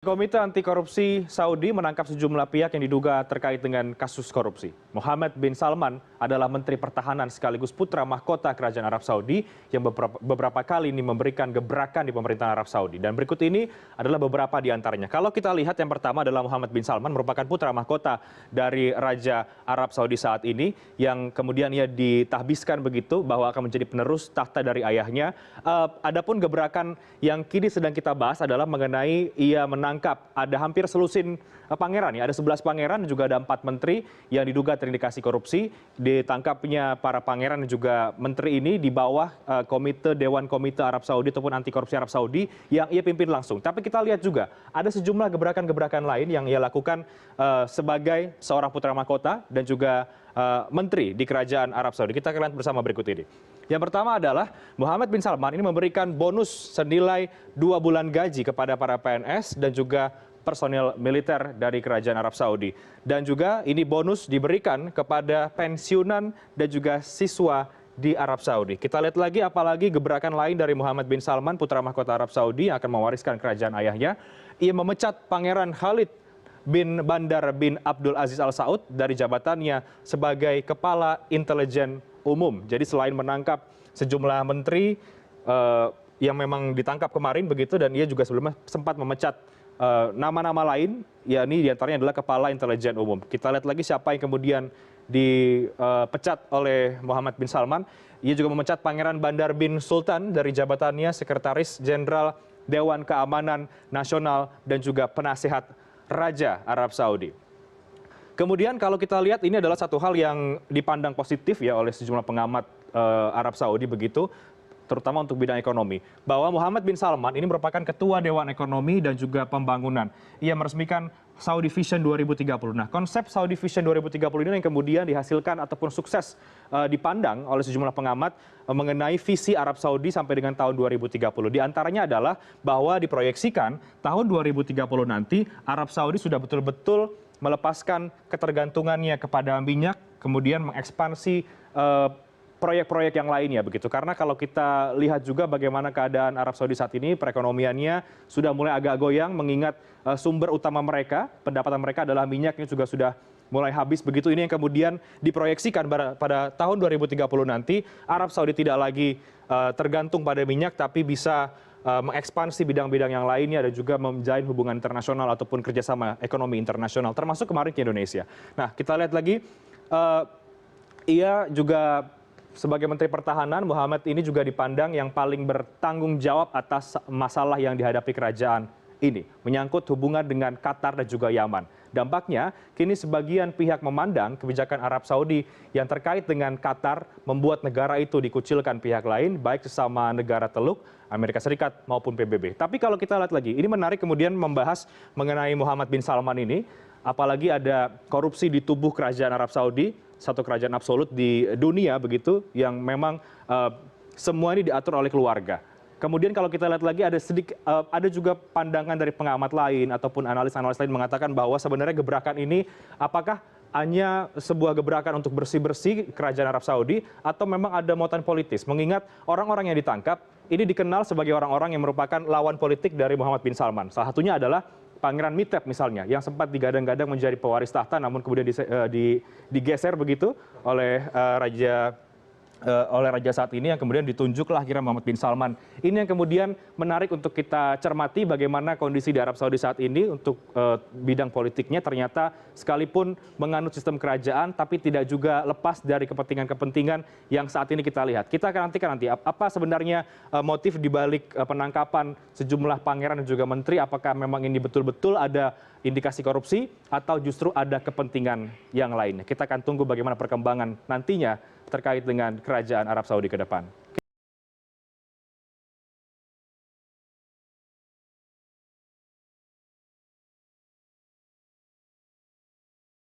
Komite Anti Korupsi Saudi menangkap sejumlah pihak yang diduga terkait dengan kasus korupsi. Mohammed bin Salman adalah Menteri Pertahanan sekaligus putra mahkota Kerajaan Arab Saudi yang beberapa kali ini memberikan gebrakan di pemerintahan Arab Saudi. Dan berikut ini adalah beberapa di antaranya. Kalau kita lihat yang pertama adalah Mohammed bin Salman merupakan putra mahkota dari Raja Arab Saudi saat ini yang kemudian ia ditahbiskan begitu bahwa akan menjadi penerus tahta dari ayahnya. Adapun gebrakan yang kini sedang kita bahas adalah mengenai ia menangkap ada hampir selusin pangeran ya, ada 11 pangeran dan juga ada 4 menteri yang diduga terindikasi korupsi. Ditangkapnya para pangeran dan juga menteri ini di bawah Dewan Komite Arab Saudi ataupun Anti Korupsi Arab Saudi yang ia pimpin langsung. Tapi kita lihat juga ada sejumlah gebrakan-gebrakan lain yang ia lakukan sebagai seorang putra mahkota dan juga menteri di Kerajaan Arab Saudi. Kita akan lihat bersama berikut ini. Yang pertama adalah Mohammed bin Salman ini memberikan bonus senilai 2 bulan gaji kepada para PNS dan juga personil militer dari Kerajaan Arab Saudi. Dan juga ini bonus diberikan kepada pensiunan dan juga siswa di Arab Saudi. Kita lihat lagi apalagi gebrakan lain dari Mohammed bin Salman, putra mahkota Arab Saudi yang akan mewariskan kerajaan ayahnya. Ia memecat Pangeran Khalid bin Bandar bin Abdul Aziz Al Saud dari jabatannya sebagai Kepala Intelijen Umum. Jadi selain menangkap sejumlah menteri yang memang ditangkap kemarin begitu, dan ia juga sebelumnya sempat memecat nama-nama lain, yakni diantaranya adalah Kepala Intelijen Umum. Kita lihat lagi siapa yang kemudian dipecat oleh Mohammed bin Salman. Ia juga memecat Pangeran Bandar bin Sultan dari jabatannya Sekretaris Jenderal Dewan Keamanan Nasional dan juga Penasehat Raja Arab Saudi. Kemudian kalau kita lihat ini adalah satu hal yang dipandang positif ya oleh sejumlah pengamat Arab Saudi begitu, terutama untuk bidang ekonomi, bahwa Mohammed bin Salman ini merupakan Ketua Dewan Ekonomi dan juga Pembangunan. Ia meresmikan Saudi Vision 2030. Nah, konsep Saudi Vision 2030 ini yang kemudian dihasilkan ataupun sukses dipandang oleh sejumlah pengamat mengenai visi Arab Saudi sampai dengan tahun 2030. Di antaranya adalah bahwa diproyeksikan tahun 2030 nanti Arab Saudi sudah betul-betul melepaskan ketergantungannya kepada minyak, kemudian mengekspansi proyek-proyek yang lainnya begitu. Karena kalau kita lihat juga bagaimana keadaan Arab Saudi saat ini, perekonomiannya sudah mulai agak goyang mengingat sumber utama mereka, pendapatan mereka adalah minyaknya juga sudah mulai habis begitu. Ini yang kemudian diproyeksikan pada tahun 2030 nanti Arab Saudi tidak lagi tergantung pada minyak tapi bisa mengekspansi bidang-bidang yang lainnya dan juga menjalin hubungan internasional ataupun kerjasama ekonomi internasional, termasuk kemarin ke Indonesia. Nah, kita lihat lagi, ia juga sebagai Menteri Pertahanan, Mohammed ini juga dipandang yang paling bertanggung jawab atas masalah yang dihadapi kerajaan ini, menyangkut hubungan dengan Qatar dan juga Yaman. Dampaknya, kini sebagian pihak memandang kebijakan Arab Saudi yang terkait dengan Qatar membuat negara itu dikucilkan pihak lain, baik sesama negara Teluk, Amerika Serikat maupun PBB. Tapi kalau kita lihat lagi, ini menarik kemudian membahas mengenai Mohammed bin Salman ini, apalagi ada korupsi di tubuh Kerajaan Arab Saudi, satu kerajaan absolut di dunia begitu, yang memang semua ini diatur oleh keluarga. Kemudian kalau kita lihat lagi ada juga pandangan dari pengamat lain ataupun analis-analis lain mengatakan bahwa sebenarnya gebrakan ini apakah hanya sebuah gebrakan untuk bersih-bersih kerajaan Arab Saudi atau memang ada muatan politis. Mengingat orang-orang yang ditangkap ini dikenal sebagai orang-orang yang merupakan lawan politik dari Mohammed bin Salman. Salah satunya adalah Pangeran Miteb misalnya, yang sempat digadang-gadang menjadi pewaris tahta namun kemudian digeser begitu oleh raja saat ini, yang kemudian ditunjuklah akhirnya Mohammed bin Salman. Ini yang kemudian menarik untuk kita cermati bagaimana kondisi di Arab Saudi saat ini untuk bidang politiknya, ternyata sekalipun menganut sistem kerajaan tapi tidak juga lepas dari kepentingan-kepentingan yang saat ini kita lihat. Kita akan nantikan nanti apa sebenarnya motif dibalik penangkapan sejumlah pangeran dan juga menteri, apakah memang ini betul-betul ada indikasi korupsi atau justru ada kepentingan yang lainnya. Kita akan tunggu bagaimana perkembangan nantinya terkait dengan kerajaan Arab Saudi ke depan.